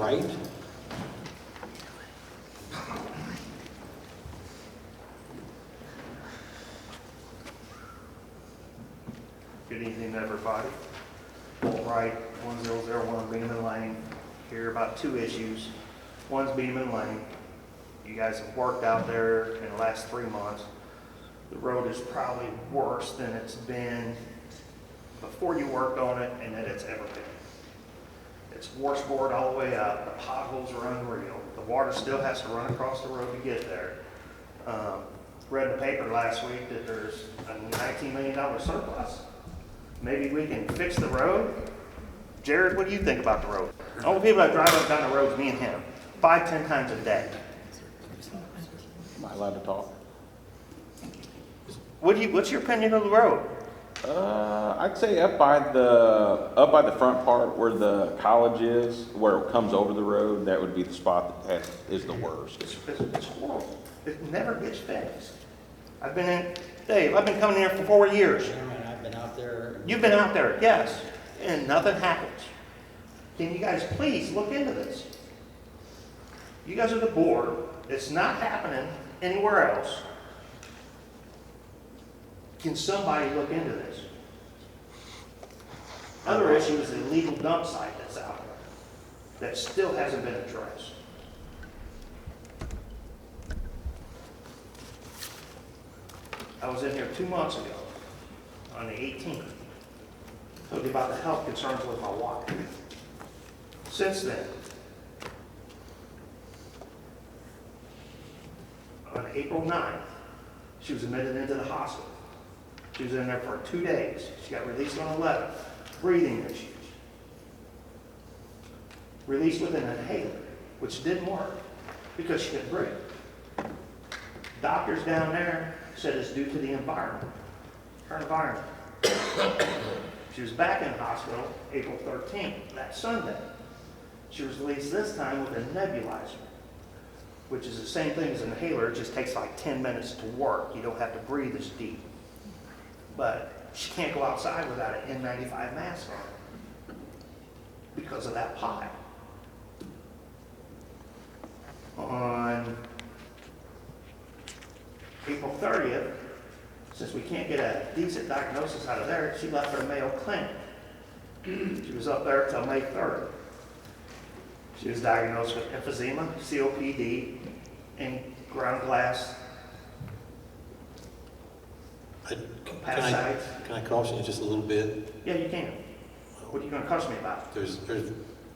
right? Good evening, everybody. Walt Wright, 1001 Beeman Lane. Here about two issues. One's Beeman Lane. You guys have worked out there in the last 3 months. The road is probably worse than it's been before you worked on it and that it's ever been. It's washboard all the way up. The potholes are unreal. The water still has to run across the road to get there. Read in the paper last week that there's a $19 million surplus. Maybe we can fix the road. Jared, what do you think about the road? The only people that drive up and down the road is me and him, 5-10 times a day. Am I allowed to talk? What's your opinion of the road? I'd say up by the front part where the college is, where it comes over the road, that would be the spot that is the worst. It's horrible. It never gets fixed. Dave, I've been coming here for 4 years. Chairman, I've been out there. You've been out there, yes, and nothing happens. Can you guys please look into this? You guys are the board. It's not happening anywhere else. Can somebody look into this? Other issue is the illegal dump site that's out there that still hasn't been addressed. I was in here 2 months ago, on the 18th. Told you about the health concerns with my wife. Since then, on April 9th, she was admitted into the hospital. She was in there for 2 days. She got released on 11th. Breathing issues. Released with an inhaler, which didn't work because she couldn't breathe. Doctors down there said it's due to the environment, her environment. She was back in the hospital April 13th, that Sunday. She was released this time with a nebulizer, which is the same thing as an inhaler. It just takes like 10 minutes to work. You don't have to breathe as deep. But she can't go outside without an N95 mask on because of that pile. On April 30th, since we can't get a decent diagnosis out of there, she left her Mayo Clinic. She was up there till May 3rd. She was diagnosed with emphysema, COPD, and ground glass parasites. Can I caution you just a little bit? Yeah, you can. What are you going to cuss me about? There's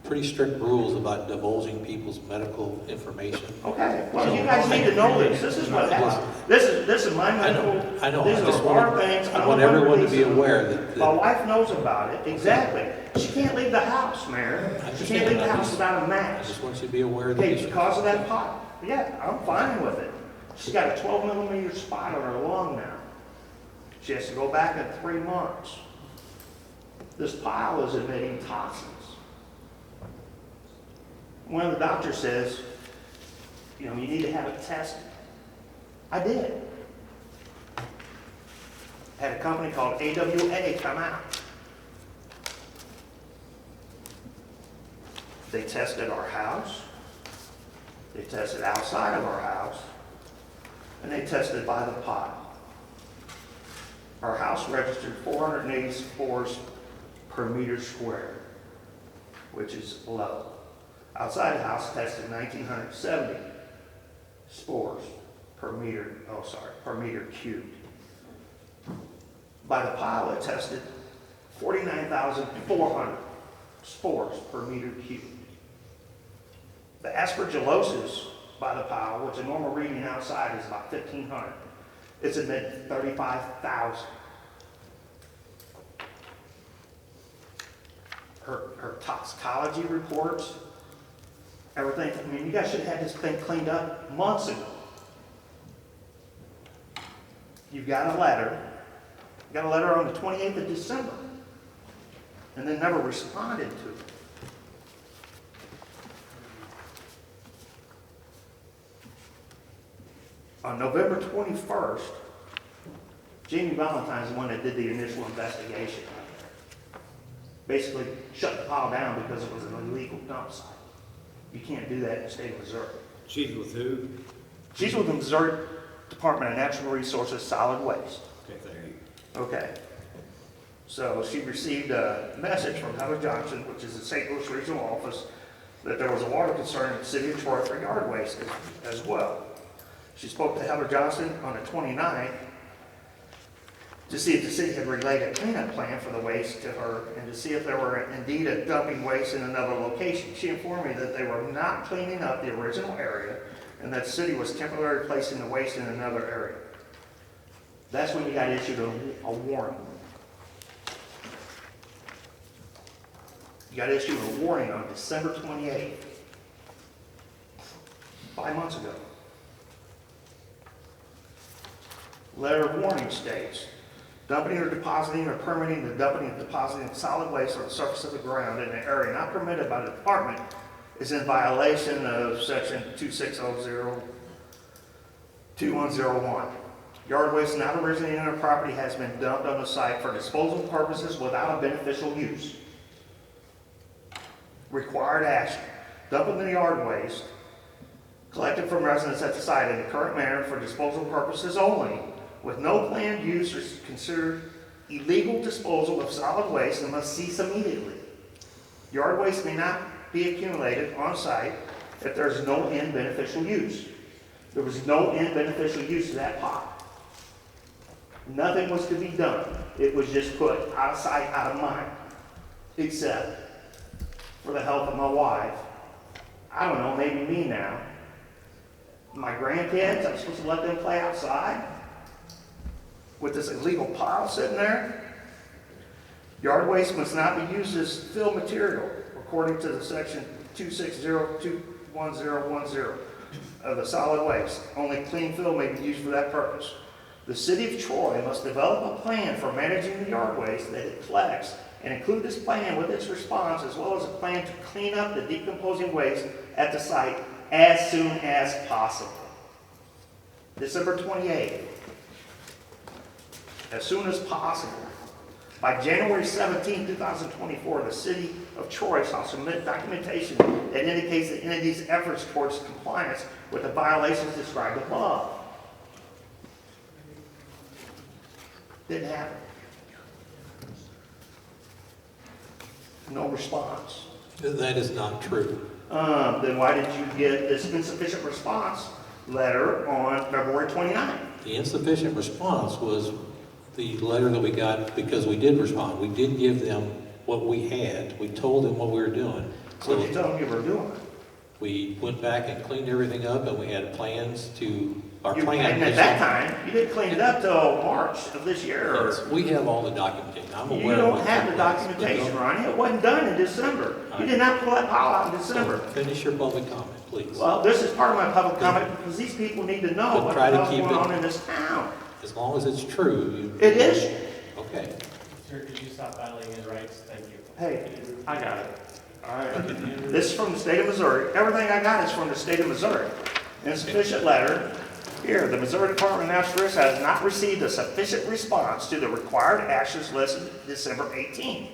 pretty strict rules about divulging people's medical information. Okay, well, you guys need to know this. This is what happens. This is my medical. I know. These I just are our things. I want everyone to be aware that My wife knows about it, exactly. She can't leave the house, Mayor. She can't leave the house without a I mask. just want you to be aware of the Okay, issue. because of that pot. Yeah, I'm fine with it. She's got a 12-millimeter spot on her lung now. She has to go back in 3 months. This pile is emitting toxins. One of the doctors says, you need to have it tested. I did. Had a company called AWA come out. They tested our house. They tested outside of our house. And they tested by the pile. Our house registered 480 spores per meter square, which is low. Outside the house tested 1,970 spores per meter cubed. By the pile, it tested 49,400 spores per meter cubed. The aspergillosis by the pile, which a normal reading outside is about 1,500, it's admitted 35,000. Her toxicology reports, everything. I mean, you guys should have had this thing cleaned up months ago. You got a letter. You got a letter on the 28th of December, and then never responded to it. On November 21st, Jamie Valentine's the one that did the initial investigation out there. Basically shut the pile down because it was an illegal dump site. You can't do that in the state of Missouri. She's with who? She's with the Missouri Department of Natural Resources Solid Waste. Okay, there you Okay. So she received a message from Heather Johnson, which is the St. Louis Regional Office, that there was a water concern in the city of Troy for yard waste as well. She spoke to Heather Johnson on the 29th to see if the city had relayed a cleanup plan for the waste to her and to see if there were indeed a dumping waste in another location. She informed me that they were not cleaning up the original area and that the city was temporarily placing the waste in another area. That's when you got issued a warning. You got issued a warning on December 28th, 5 months ago. Letter of warning states, dumping or depositing or permitting the dumping and depositing of solid waste on the surface of the ground in an area not permitted by the department is in violation of section 2600-2101. Yard waste not originating on a property has been dumped on the site for disposal purposes without a beneficial use. Required action, dumping the yard waste collected from residents at the site in the current manner for disposal purposes only, with no planned use or considered illegal disposal of solid waste and must cease immediately. Yard waste may not be accumulated on site if there is no end beneficial use. There was no end beneficial use to that pot. Nothing was to be done. It was just put out of sight, out of mind, except for the health of my wife. I don't know, maybe me now. My grandkids, I'm supposed to let them play outside with this illegal pile sitting there. Yard waste must not be used as fill material, according to the section 260-21010 of the solid waste. Only clean fill may be used for that purpose. The city of Troy must develop a plan for managing the yard waste that it collects and include this plan with its response, as well as a plan to clean up the decomposing waste at the site as soon as possible. December 28th, as soon as possible. By January 17, 2024, the city of Troy shall submit documentation that indicates the entity's efforts towards compliance with the violations described above. Didn't happen. No response. That is not true. Then why did you get this insufficient response letter on February 29th? The insufficient response was the letter that we got because we did respond. We did give them what we had. We told them what we were doing. What did you tell them you were doing? We went back and cleaned everything up, and we had plans to, our And plan. at that time, you didn't clean it up till March of this year. Or Yes, we have all the documentation. I'm you aware of don't what have the took place, but documentation, don't- Ronnie. It wasn't done in December. You did not pull that pile out in December. Finish your public comment, please. Well, this is part of my public comment because these people need to know But what the try to hell's keep going it- on in this town. As long as it's true, you. It is. Okay. Sir, could you stop violating his rights? Thank you. Hey, I got it. All right. This is from the state of Missouri. Everything I got is from the state of Missouri. Insufficient letter. Here, the Missouri Department of Natural Resources has not received a sufficient response to the required actions listed December 18th.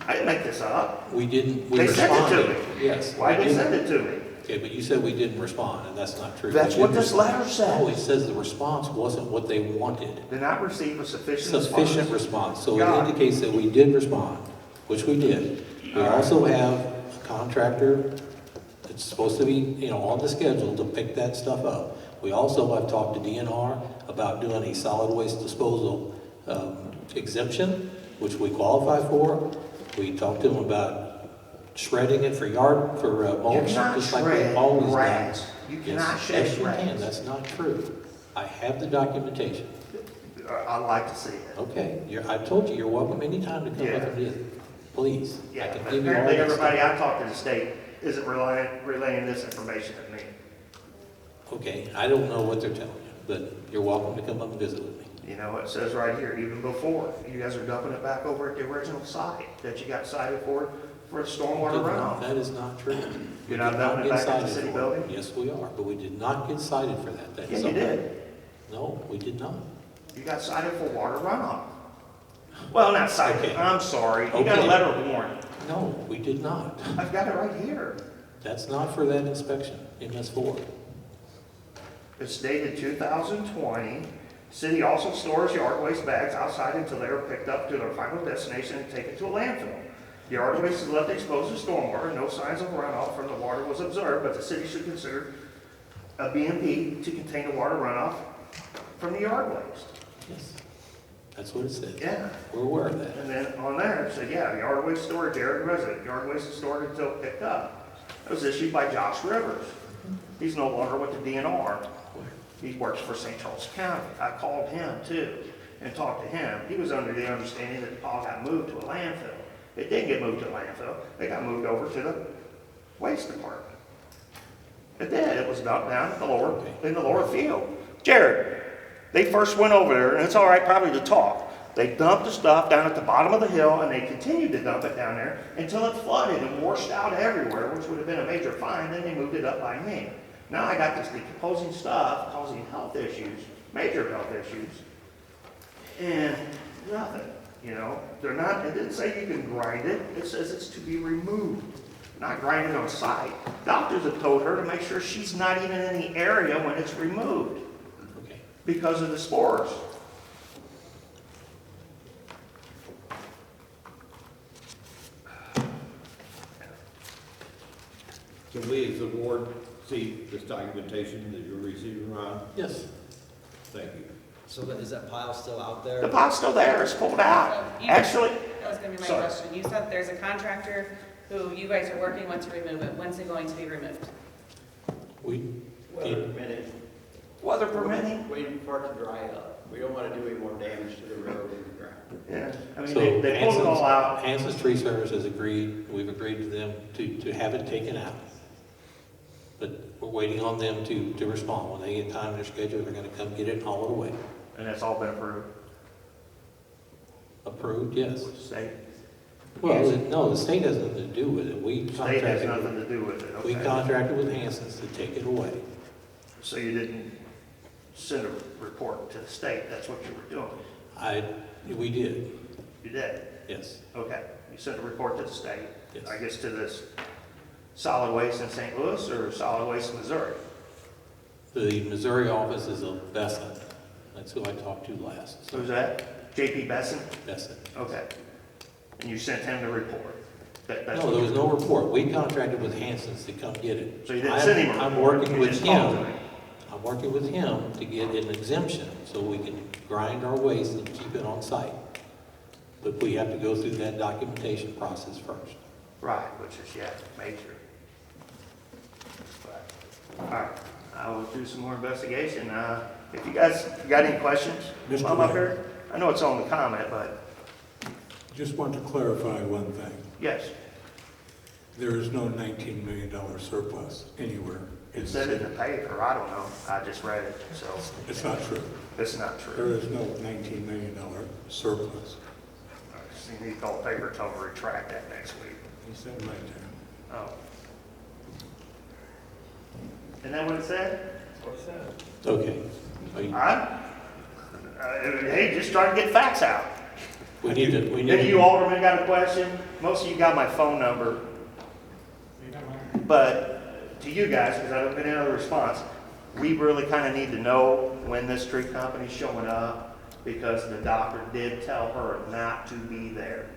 I didn't make this up. We didn't, we They sent it to responded. me. Yes. Why we did they did. send it to me? Okay, but you said we didn't respond, and that's not true. That's We what did this respond. letter says. No, it says the response wasn't what they wanted. Did not receive a sufficient Sufficient response. response, so it God. indicates that we did respond, which we did. We also have a contractor that's supposed to be, on the schedule to pick that stuff up. We also have talked to DNR about doing a solid waste disposal exemption, which we qualify for. We talked to them about shredding it for yard, for mulch, You cannot just like we've shred always done. grass. You cannot shed Yes, you can, grass. that's not true. I have the documentation. I'd like to see it. Okay, I told you, you're welcome anytime to come Yeah. up and visit. Please, I Yeah, can but give you all apparently that everybody stuff. I talk to the state isn't relaying this information to me. Okay, I don't know what they're telling you, but you're welcome to come up and visit with me. You know, it says right here, even before, you guys are dumping it back over at the original site that you got cited for stormwater runoff. That is not true. You're not We did dumping it get back in the cited city for it. building? Yes, we are, but we did not get cited for that. That Yeah, is you all. did. No, we did not. You got cited for water runoff. Well, not cited, Okay. I'm sorry. You got a Okay. letter of warning. No, we did not. I've got it right here. That's not for that inspection, MS4. It's dated 2020. City also stores yard waste bags outside until they are picked up to their final destination and taken to a landfill. Yard waste is left exposed to stormwater. No signs of runoff from the water was observed, but the city should consider a BMP to contain the water runoff from the yard waste. Yes. That's what it says. Yeah. We're aware of that. And then on there, it said, yeah, yard waste storage area resident. Yard waste is stored until picked up. It was issued by Josh Rivers. He's no longer with the DNR. He works for St. Charles County. I called him too and talked to him. He was under the understanding that the pile got moved to a landfill. It didn't get moved to a landfill. It got moved over to the waste department. It did. It was dumped down in the lower field. Jared, they first went over there, and it's all right probably to talk. They dumped the stuff down at the bottom of the hill, and they continued to dump it down there until it flooded and washed out everywhere, which would have been a major fine. Then they moved it up by me. Now I got this decomposing stuff causing health issues, major health issues, and nothing, you know. They're not, it didn't say you can grind it. It says it's to be removed, not grinded on site. Doctors have told her to make sure she's not even in the area when it's removed Okay. because of the spores. Can we as a board see this documentation that you're receiving, Ron? Yes. Thank you. So is that pile still out The there? pot's still there, it's pulled out. You- Actually, That was gonna be my Sorry. question. You said there's a contractor who you guys are working with to remove it. When's it going to be removed? We, Weather permitting, weather permitting, waiting for it to dry up. We don't want to do any more damage to the road and the ground. yeah. I mean, so they pulled it all out. Hanson's Tree Service has agreed, we've agreed to them to have it taken out. But we're waiting on them to respond. When they get time in their schedule, they're gonna come get it and haul it away. And that's all been approved. Approved, yes. State, Well, no, the state has nothing to do with it. We state has contracted, nothing to do with it, we okay? contracted with Hanson's to take it away. So you didn't send a report to the state, that's what you were doing? We did, You did? yes. Okay. You sent a report to the state? Yes. I guess to this solid waste in St. Louis or solid waste in Missouri? The Missouri office is a Besson. That's who I talked to last. Who's that? J.P. Besson? Besson. Okay. And you sent him the report? That's No, what there you- was no report. We contracted with Hanson's to come get it. So you didn't send him a I'm report, working you with just called him. him. I'm working with him to get an exemption so we can grind our waste and keep it on site. But we have to go through that documentation process first. Right, which is, yeah, major. But, all right, I will do some more investigation. If you guys got any questions, Mr. while I'm up Mayor. here? I know it's only a comment, but Just want to clarify one thing. yes, There is no $19 million surplus anywhere. it said it in the paper, I don't know, I just read it, so It's not true. it's not There true. is no $19 million surplus. You need to call the paper, tell them to retract that next week. He said right there. Oh. Isn't that what it said? Okay. All right? Hey, just trying to get facts out. We need to, Any of you aldermen got a question? Most of you got my phone number. But to you guys, because I haven't been any other response, we really kind of need to know when this tree company's showing up, because the doctor did tell her not to be there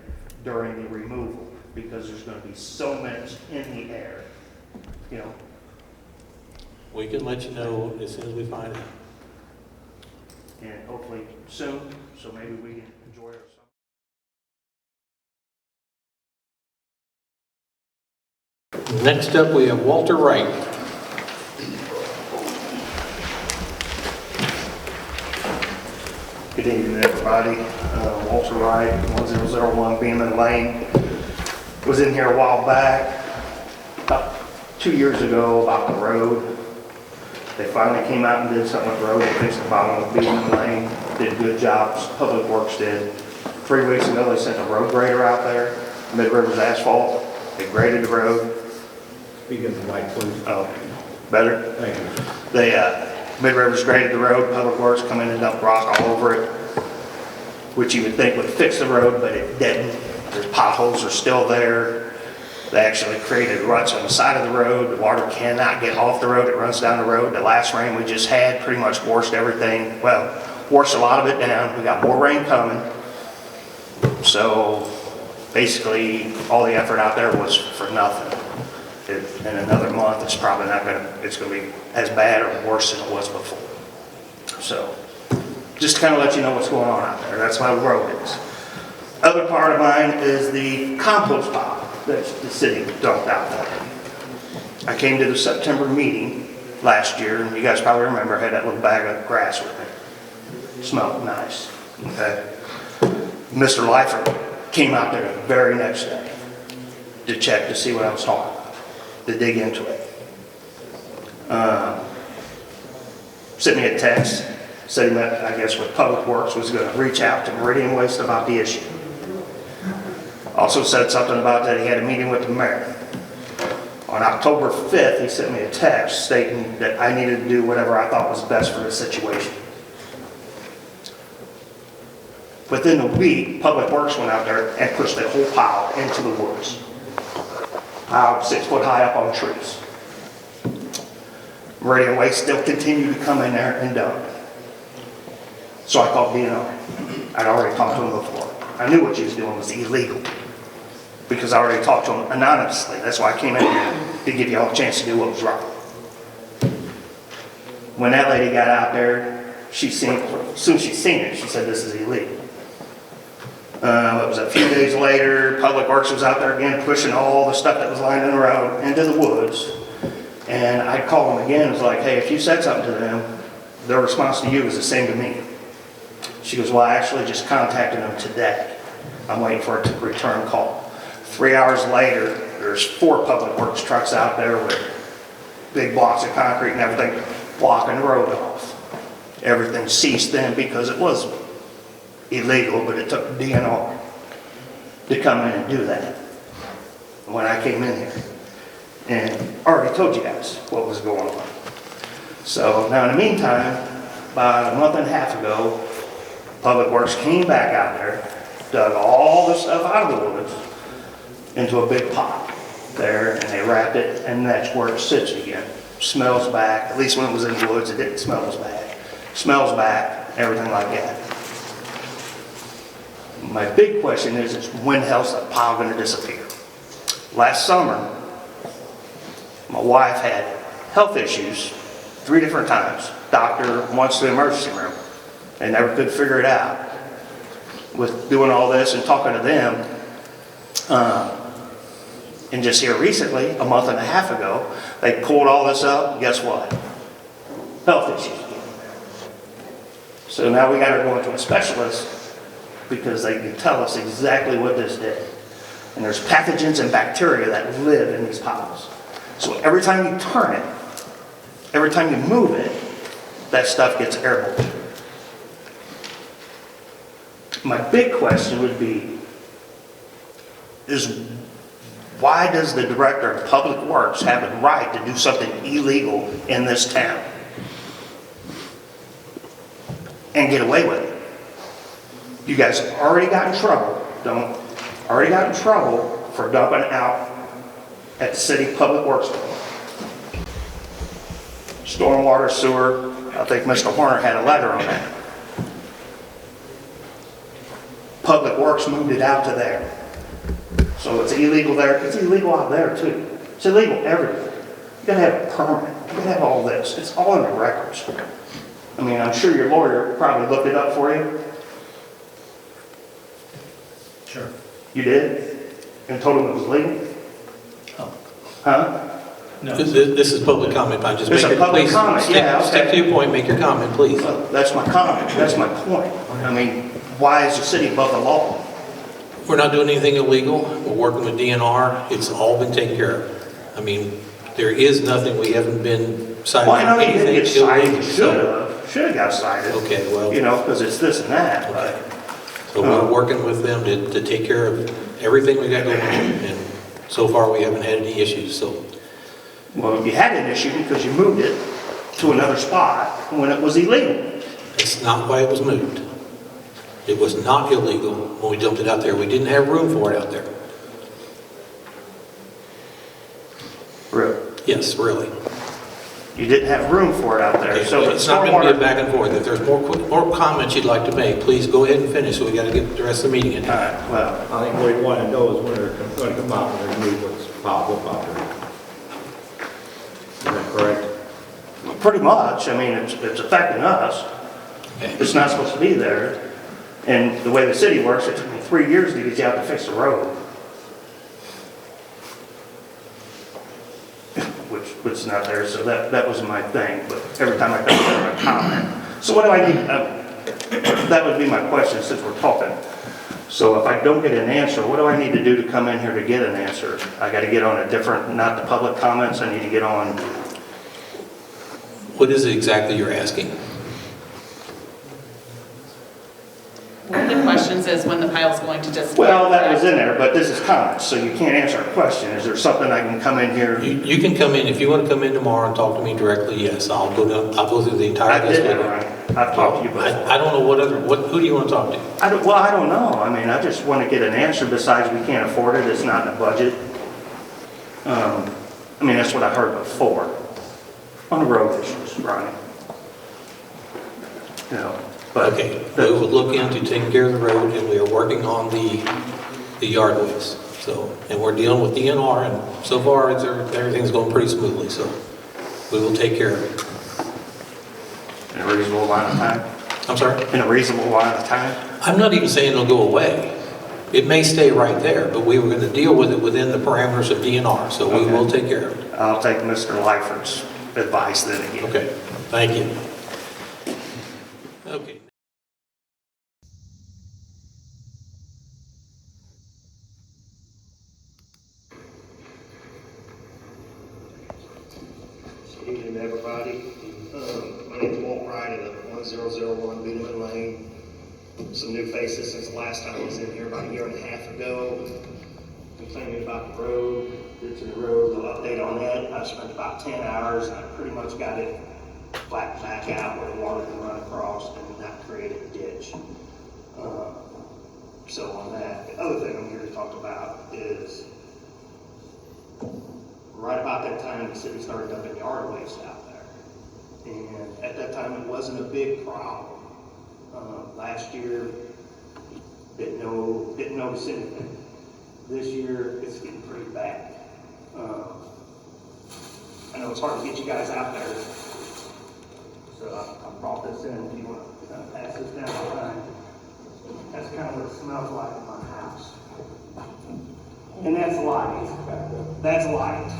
during the removal, because there's going to be so much in the air, you know. we can let you know as soon as we find out. And hopefully soon, so maybe we can enjoy our summer. Next up, we have Walter Wright. Good evening, everybody. Walter Wright, 1001 Beaman Lane. Was in here a while back, about 2 years ago, about the road. They finally came out and did something with the road. They fixed the bottom of Beaman Lane, did a good job, Public Works did. 3 weeks ago, they sent a road grader out there, Mid Rivers Asphalt. They graded the road. Speak in the mic, please. Oh, better? Thank you. They, Mid Rivers graded the road, Public Works come in and dumped rock all over it, which you would think would fix the road, but it didn't. There's potholes are still there. They actually created ruts on the side of the road. The water cannot get off the road. It runs down the road. The last rain we just had pretty much washed everything, well, washed a lot of it down. We got more rain coming. So basically, all the effort out there was for nothing. In another month, it's probably not gonna, it's gonna be as bad or worse than it was before. So, just to kind of let you know what's going on out there. That's how the road is. Other part of mine is the compost pile that the city dumped out there. I came to the September meeting last year, and you guys probably remember, I had that little bag of grass with me. Smelled nice, okay? Mr. Lifer came out there the very next day to check to see what I was talking about, to dig into it. Sent me a text, said he met, I guess, with Public Works, was going to reach out to Meridian Waste about the issue. Also said something about that he had a meeting with the mayor. On October 5th, he sent me a text stating that I needed to do whatever I thought was best for the situation. Within a week, Public Works went out there and pushed the whole pile into the woods. Pile 6 foot high up on trees. Meridian Waste still continued to come in there and dump. So I called DNR. I'd already talked to him before. I knew what he was doing was illegal, because I already talked to him anonymously. That's why I came in here, to give you all a chance to do what was right. When that lady got out there, as soon as she seen it, she said this is illegal. It was a few days later, Public Works was out there again pushing all the stuff that was lying in the road into the woods. And I called them again, it was like, hey, if you said something to them, their response to you is the same to me. She goes, well, I actually just contacted them today. I'm waiting for it to return call. 3 hours later, there's 4 Public Works trucks out there with big blocks of concrete and everything blocking the road off. Everything ceased then because it was illegal, but it took DNR to come in and do that when I came in here. And I already told you guys what was going on. So now in the meantime, about a month and a half ago, Public Works came back out there, dug all the stuff out of the woods into a big pot there, and they wrapped it, and that's where it sits again. Smells back, at least when it was in the woods, it didn't smell as bad. Smells back, everything like that. My big question is when the hell's that pile going to disappear? Last summer, my wife had health issues 3 different times. Doctor wants the emergency room. They never could figure it out. With doing all this and talking to them, and just here recently, a month and a half ago, they pulled all this up. Guess what? Health issues again. So now we got to go into a specialist because they can tell us exactly what this did. And there's pathogens and bacteria that live in these piles. So every time you turn it, every time you move it, that stuff gets airborne. My big question would be, is why does the director of Public Works have the right to do something illegal in this town and get away with it? You guys have already got in trouble, for dumping out at the city Public Works. Stormwater, sewer, I think Mr. Horner had a letter on that. Public Works moved it out to there. So it's illegal there. It's illegal out there too. It's illegal everywhere. You gotta have a permit. You gotta have all this. It's all in the records. I mean, I'm sure your lawyer probably looked it up for you. Sure. You did? And told him it was legal? Oh. Huh? No. This is public comment, I'm just It's a making, public please, comment, yeah, okay. stick to your point, make your comment, please. Well, that's my comment. That's my point. I mean, why is the city above the law? We're not doing anything illegal, we're working with DNR, it's all been taken care of. I mean, there is nothing, we haven't been cited. Well, I know you anything didn't get cited. illegal, You so- should have got cited. Okay, well. You know, because it's this and that, but. So we're working with them to take care of everything we got going on, and so far we haven't had any issues, so. Well, you had an issue because you moved it to another spot when it was illegal. That's not why it was moved. It was not illegal when we dumped it out there. We didn't have room for it out there. Yes, really. You didn't have room for it out there, so the It's not going to be a stormwater. back and forth. If there's more comments you'd like to make, please go ahead and finish, so we got to get the rest of the meeting in. All right, well, I think what you want to know is when they're going to come out and remove what's piled up out there. Is that correct? pretty much, I mean, it's affecting us. Okay. It's not supposed to be there. And the way the city works, it took me 3 years to get you out to fix the road. Which is not there, so that was my thing, but every time I come there, I comment. So what do I need, that would be my question since we're talking. So if I don't get an answer, what do I need to do to come in here to get an answer? I gotta get on a different, not the public comments, I need to get on, What is it exactly you're asking? One of the questions is when the pile's going to disappear. well, that was in there, but this is comments, so you can't answer a question. Is there something I can come in here? You can come in, if you want to come in tomorrow and talk to me directly, yes, I'll go through the entire I list did with that, you. right? I've talked to you before. I don't know who do you want to talk to? I don't know. I mean, I just want to get an answer besides we can't afford it, it's not in the budget. I mean, that's what I heard before on the road issues, right? You know, but. Okay, we will look into taking care of the road, and we are working on the yardways. So, and we're dealing with DNR, and so far, everything's going pretty smoothly, so we will take care of it. In a reasonable amount of time? I'm sorry? In a reasonable amount of time? I'm not even saying it'll go away. It may stay right there, but we were going to deal with it within the parameters of DNR, so we will take care of it. I'll take Mr. Lyford's advice then again. Okay, thank you. Okay. Good evening, everybody. My name's Walt Wright at 1001 Beeman Lane. Some new faces since the last time I was in here about a year and a half ago. Complaining about the road, ditching the road, a little update on that. I spent about 10 hours and I pretty much got it flattened back out where the water can run across and not create a ditch. So on that, the other thing I'm here to talk about is right about that time, the city started dumping yard waste out there. And at that time, it wasn't a big problem. Last year, didn't notice anything. This year, it's getting pretty bad. I know it's hard to get you guys out there, so I brought this in. If you want to kind of pass this down the line, that's kind of what it smells like in my house. And that's light. That's light.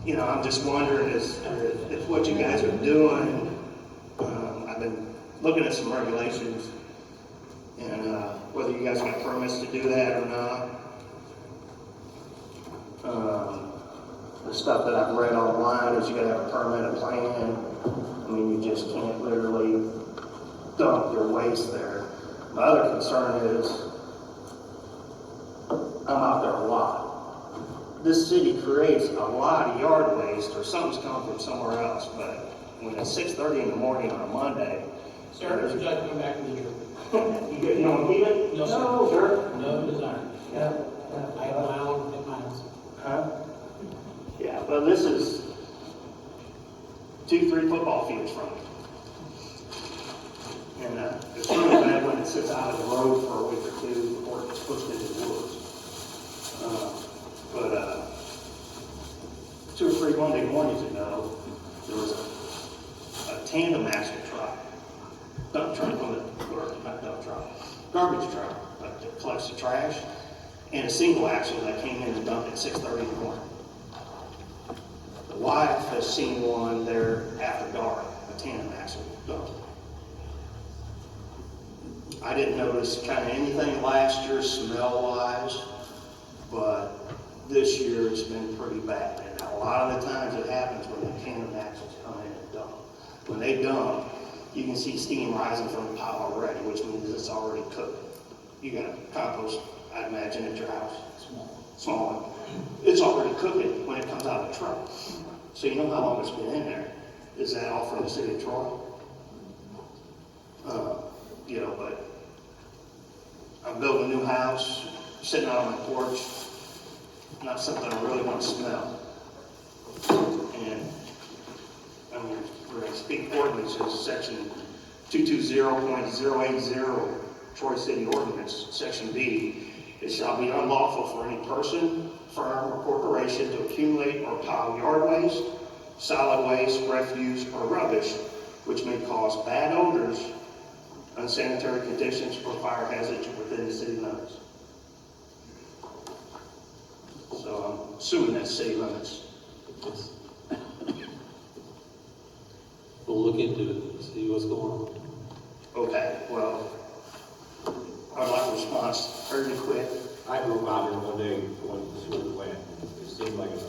You know, I'm just wondering if what you guys are doing. I've been looking at some regulations and whether you guys got permits to do that or not. The stuff that I've read online is you gotta have a permit, a plan. I mean, you just can't literally dump your waste there. My other concern is I'm out there a lot. This city creates a lot of yard waste or something's coming from somewhere else, but when it's 6:30 in the morning on a Monday. Sir, would you like to come back to the jury? You don't keep it? No, sir. No, sir. No desire. Yeah. I have my own at my house. Huh? Yeah, well, this is 2-3 football fields from it. And it's really bad when it sits out of the road for a week or two before it gets pushed into the woods. But 2 or 3 Monday mornings ago, there was a tandem axle truck, dump truck, or not dump truck, garbage truck, that collects the trash, and a single axle that came in and dumped at 6:30 in the morning. The wife has seen one there after dark, a tandem axle dump. I didn't notice kind of anything last year smell-wise, but this year it's been pretty bad. And a lot of the times it happens when the tandem axles come in and dump. When they dump, you can see steam rising from the pile already, which means it's already cooked. You got a compost, I imagine, at your house. Small one. It's already cooking when it comes out of the truck. So you know how long it's been in there. Is that all from the city of Troy? You know, but I'm building a new house, sitting out on my porch. Not something I really want to smell. state ordinances, section 220.080, Troy City Ordinance, section B, it shall be unlawful for any person, firm, or corporation to accumulate or pile yard waste, solid waste, refuse, or rubbish, which may cause bad odors, unsanitary conditions, or fire hazards within the city limits. So I'm assuming that's city limits. We'll look into it, see what's going on. Okay, well, I'd like a response fairly quick. I drove out there one day when the sewer plant, it seemed like an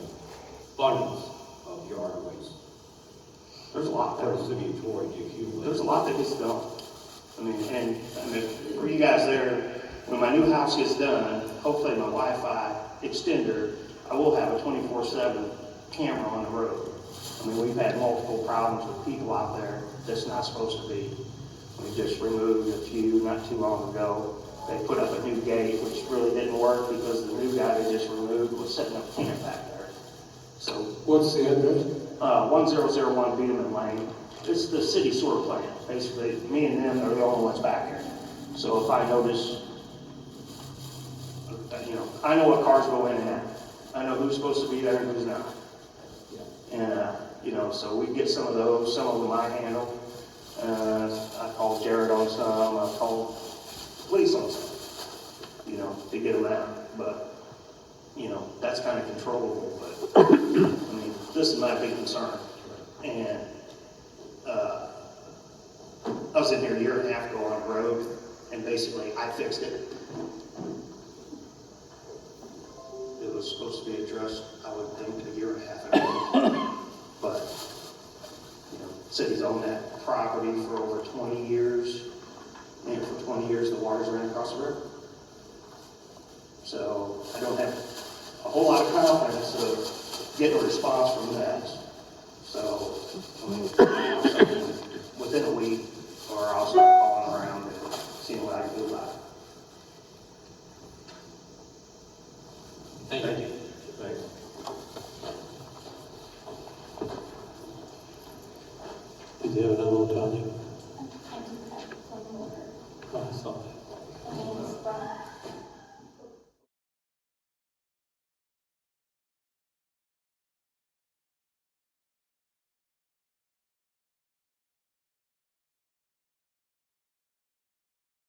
abundance of yard waste. There's a lot For there. the city of Troy to accumulate. There's a lot that gets done. I mean, for you guys there, when my new house gets done, hopefully my Wi-Fi extender, I will have a 24/7 camera on the road. I mean, we've had multiple problems with people out there that's not supposed to be. We just removed a few not too long ago. They put up a new gate, which really didn't work because the new guy they just removed was setting up camp back there. So, What's the address? 1001 Beeman Lane. It's the city sewer plant. Basically, me and them are the only ones back here. So if I notice, I know what cars go in and out. I know who's supposed to be there and who's not. And, so we get some of those, some of them I handle. I call Jared on some, I call police on some, to get them out. But, that's kind of controllable, but, this is my big concern. And, I was in here a year and a half ago on a road, and basically I fixed it. It was supposed to be addressed, I would think, a year and a half ago. But, city's owned that property for over 20 years, and for 20 years the water's ran across the river. So I don't have a whole lot of confidence of getting a response from that. So, within a week, or I'll start calling around and seeing what I can do about it. Thank you.